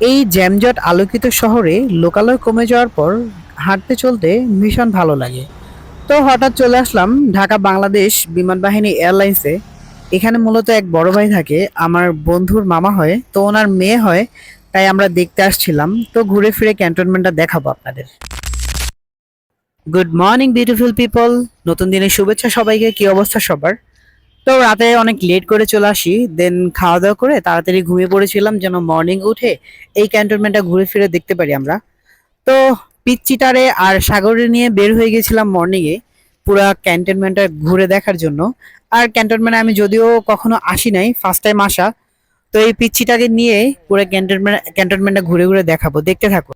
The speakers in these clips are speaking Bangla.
এই জ্যামজট আলোকিত শহরে লোকালয় কমে যাওয়ার পর হাঁটতে চলতে ভীষণ ভালো লাগে। তো হঠাৎ চলে আসলাম ঢাকা বাংলাদেশ বিমান বাহিনী এয়ারলাইন্সে। এখানে মূলত এক বড় ভাই থাকে, আমার বন্ধুর মামা হয়, তো ওনার মেয়ে হয়। তাই আমরা দেখতে আসছিলাম, তো ঘুরে ফিরে ক্যান্টনমেন্টটা দেখাবো আপনাদের। গুড মর্নিং বিউটিফুল পিপল, নতুন দিনের শুভেচ্ছা সবাইকে। কি অবস্থা সবার? তো রাতে অনেক লেট করে চলে আসি, দেন খাওয়া দাওয়া করে তাড়াতাড়ি ঘুমিয়ে পড়েছিলাম যেন মর্নিং উঠে এই ক্যান্টনমেন্টটা ঘুরে ফিরে দেখতে পারি আমরা। তো পিচ্চিটারে আর সাগরে নিয়ে বের হয়ে গেছিলাম মর্নিং এ পুরা ক্যান্টনমেন্টটা ঘুরে দেখার জন্য। আর ক্যান্টনমেন্টে আমি যদিও কখনো আসি নাই, ফার্স্ট টাইম আসা। তো এই পিচ্চিটাকে নিয়ে পুরো ক্যান্টনমেন্টটা ঘুরে ঘুরে দেখাবো, দেখতে থাকো।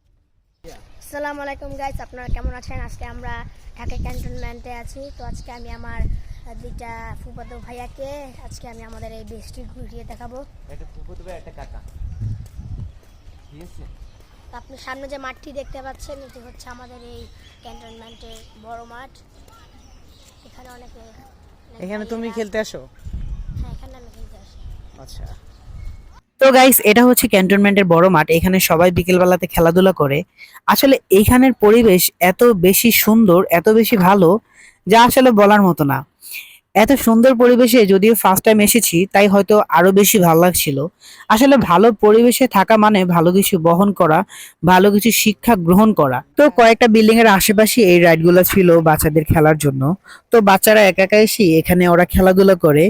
আসসালামু আলাইকুম গাইস, আপনারা কেমন আছেন? আজকে আমরা ঢাকা ক্যান্টনমেন্টে আছি। তো আজকে আমি আমার দুইটা ফুফাতো ভাইয়াকে আজকে আমি আমাদের এই দেশটি ঘুরিয়ে দেখাবো। একটা ফুফাতো ভাই একটা কাকা, ঠিক আছে। তো আপনি সামনে যে মাঠটি দেখতে পাচ্ছেন এটি হচ্ছে আমাদের এই ক্যান্টনমেন্টের বড় মাঠ। এখানে অনেকে এখানে তুমি খেলতে আসো? হ্যাঁ, এখানে আমি খেলতে আসি। আচ্ছা। তো গাইস, এটা হচ্ছে ক্যান্টনমেন্টের বড় মাঠ। এখানে সবাই বিকেলবেলাতে খেলাধুলা করে। আসলে এইখানের পরিবেশ এত বেশি সুন্দর, এত বেশি ভালো, যা আসলে বলার মতো না। এত সুন্দর পরিবেশে যদিও ফার্স্ট টাইম এসেছি, তাই হয়তো আরো বেশি ভালো লাগছিল। আসলে ভালো পরিবেশে থাকা মানে ভালো কিছু বহন করা, ভালো কিছু শিক্ষা গ্রহণ করা। তো কয়েকটা বিল্ডিং এর আশেপাশে এই রাইড গুলো ছিল বাচ্চাদের খেলার জন্য। তো বাচ্চারা একা একা এসে এখানে ওরা খেলাধুলা করে।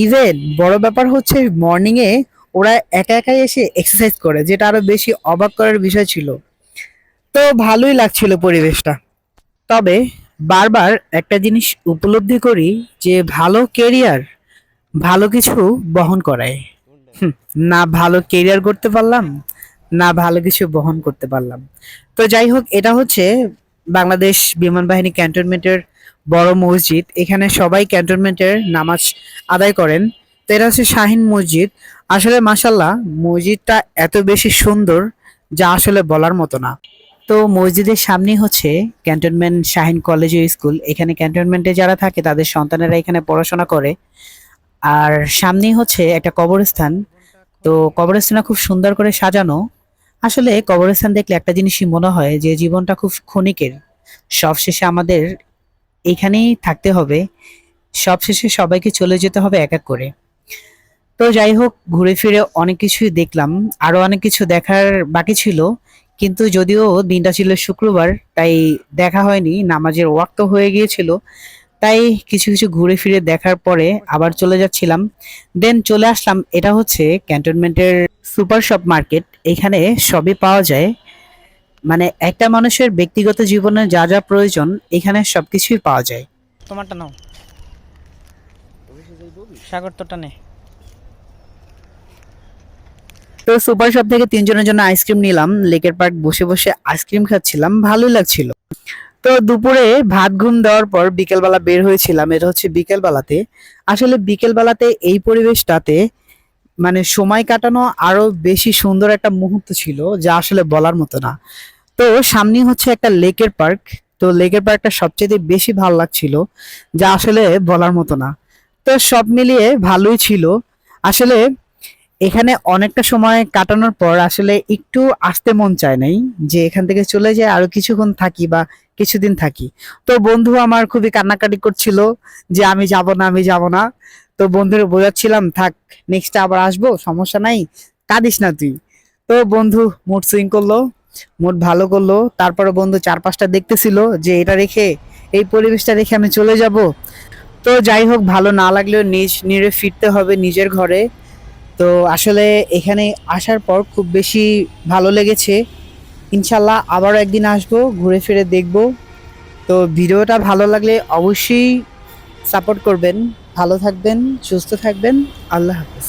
ইভেন বড় ব্যাপার হচ্ছে মর্নিং এ ওরা একা একাই এসে এক্সারসাইজ করে, যেটা আরো বেশি অবাক করার বিষয় ছিল। তো ভালোই লাগছিল পরিবেশটা। তবে বারবার একটা জিনিস উপলব্ধি করি যে ভালো কেরিয়ার ভালো কিছু বহন করায়। হুম, না ভালো কেরিয়ার করতে পারলাম, না ভালো কিছু বহন করতে পারলাম। তো যাই হোক, এটা হচ্ছে বাংলাদেশ বিমান বাহিনী ক্যান্টনমেন্টের বড় মসজিদ। এখানে সবাই ক্যান্টনমেন্টের নামাজ আদায় করেন। তো এটা হচ্ছে শাহিন মসজিদ। আসলে মাশাল্লাহ, মসজিদটা এত বেশি সুন্দর যা আসলে বলার মতো না। তো মসজিদের সামনেই হচ্ছে ক্যান্টনমেন্ট শাহিন কলেজ ও স্কুল। এখানে ক্যান্টনমেন্টে যারা থাকে তাদের সন্তানেরা এখানে পড়াশোনা করে। আর সামনেই হচ্ছে একটা কবরস্থান। তো কবরস্থানটা খুব সুন্দর করে সাজানো। আসলে কবরস্থান দেখলে একটা জিনিসই মনে হয় যে জীবনটা খুব ক্ষণিকের। সবশেষে আমাদের এখানেই থাকতে হবে, সবশেষে সবাইকে চলে যেতে হবে এক এক করে। তো যাই হোক, ঘুরে ফিরে অনেক কিছুই দেখলাম, আরো অনেক কিছু দেখার বাকি ছিল। কিন্তু যদিও দিনটা ছিল শুক্রবার, তাই দেখা হয়নি, নামাজের ওয়াক্ত হয়ে গিয়েছিল। তাই কিছু কিছু ঘুরে ফিরে দেখার পরে আবার চলে যাচ্ছিলাম। দেন চলে আসলাম, এটা হচ্ছে ক্যান্টনমেন্টের সুপার শপ মার্কেট। এখানে সবই পাওয়া যায়, মানে একটা মানুষের ব্যক্তিগত জীবনে যা যা প্রয়োজন এখানে সবকিছুই পাওয়া যায়। তোমারটা নাও, সাগর তোটা নে। তো সুপার শপ থেকে তিনজনের জন্য আইসক্রিম নিলাম। লেকের পার্ক বসে বসে আইসক্রিম খাচ্ছিলাম, ভালোই লাগছিল। তো দুপুরে ভাত ঘুম দেওয়ার পর বিকেলবেলা বের হয়েছিলাম। এটা হচ্ছে বিকেলবেলাতে। আসলে বিকেলবেলাতে এই পরিবেশটাতে মানে সময় কাটানো আরো বেশি সুন্দর একটা মুহূর্ত ছিল, যা আসলে বলার মতো না। তো সামনে হচ্ছে একটা লেকের পার্ক। তো লেকের পার্কটা সবচেয়ে বেশি ভালো লাগছিল, যা আসলে বলার মতো না। তো সব মিলিয়ে ভালোই ছিল। আসলে এখানে অনেকটা সময় কাটানোর পর আসলে একটু আসতে মন চায় নাই, যে এখান থেকে চলে যায় আরো কিছুক্ষণ থাকি বা কিছুদিন থাকি। তো বন্ধু আমার খুবই কান্নাকাটি করছিল যে আমি যাব না, আমি যাব না। তো বন্ধুরে বোঝাচ্ছিলাম, থাক, নেক্সট আবার আসবো, সমস্যা নাই, কাঁদিস না তুই। তো বন্ধু মুড সুইং করলো, মুড ভালো করলো। তারপরে বন্ধু চারপাশটা দেখতেছিল যে এটা রেখে, এই পরিবেশটা রেখে আমি চলে যাব। তো যাই হোক, ভালো না লাগলেও নিজ নিরে ফিরতে হবে নিজের ঘরে। তো আসলে এখানে আসার পর খুব বেশি ভালো লেগেছে। ইনশাল্লাহ আবারও একদিন আসবো, ঘুরে ফিরে দেখবো। তো ভিডিওটা ভালো লাগলে অবশ্যই সাপোর্ট করবেন। ভালো থাকবেন, সুস্থ থাকবেন। আল্লাহ হাফেজ।